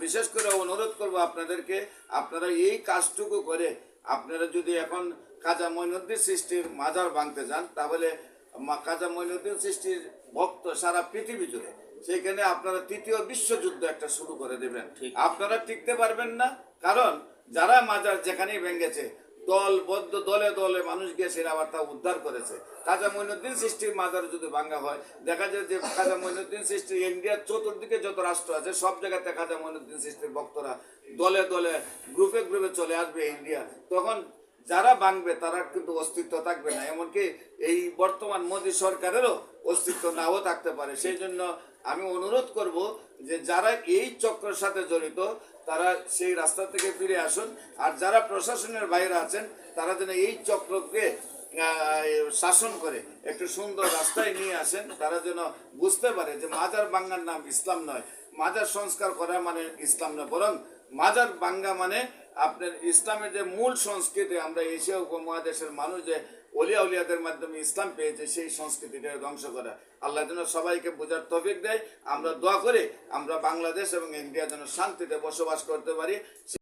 বিশেষ করে অনুরোধ করব আপনাদেরকে, আপনারা এই কাজটুকু করে আপনারা যদি এখন খাজা মঈনুদ্দিন চিশতির মাজার ভাঙতে যান, তাহলে খাজা মঈনুদ্দিন চিশতির ভক্ত সারা পৃথিবী জুড়ে, সেখানে আপনারা তৃতীয় বিশ্বযুদ্ধ একটা শুরু করে দেবেন। আপনারা টিকতে পারবেন না, কারণ যারা মাজার যেখানেই ভেঙেছে দলবদ্ধ দলে দলে মানুষ গিয়েছে, আবার তা উদ্ধার করেছে। খাজা মঈনুদ্দিন চিশতির মাজার যদি ভাঙা হয়, দেখা যায় যে খাজা মঈনুদ্দিন চিশতি ইন্ডিয়ার চতুর্দিকে যত রাষ্ট্র আছে সব জায়গাতে খাজা মঈনুদ্দিন চিশতির ভক্তরা দলে দলে গ্রুপে গ্রুপে চলে আসবে ইন্ডিয়া। তখন যারা ভাঙবে তারা কিন্তু অস্তিত্ব থাকবে না, এমনকি এই বর্তমান মোদী সরকারেরও অস্তিত্ব নাও থাকতে পারে। সেই জন্য আমি অনুরোধ করব যে যারা এই চক্রের সাথে জড়িত তারা সেই রাস্তা থেকে ফিরে আসুন, আর যারা প্রশাসনের বাইরে আছেন তারা যেন এই চক্রকে শাসন করে একটু সুন্দর রাস্তায় নিয়ে আসেন। তারা যেন বুঝতে পারে যে মাজার ভাঙ্গার নাম ইসলাম নয়, মাজার সংস্কার করা মানে ইসলাম নয়, বরং মাজার ভাঙ্গা মানে আপনার ইসলামের যে মূল সংস্কৃতি, আমরা এশিয়া উপমহাদেশের মানুষ যে ওলিয়া উলিয়াদের মাধ্যমে ইসলাম পেয়েছে, সেই সংস্কৃতিটা ধ্বংস করা। আল্লাহ যেন সবাইকে বোঝার তৌফিক দেয়। আমরা দোয়া করি আমরা বাংলাদেশ এবং ইন্ডিয়া যেন শান্তিতে বসবাস করতে পারি।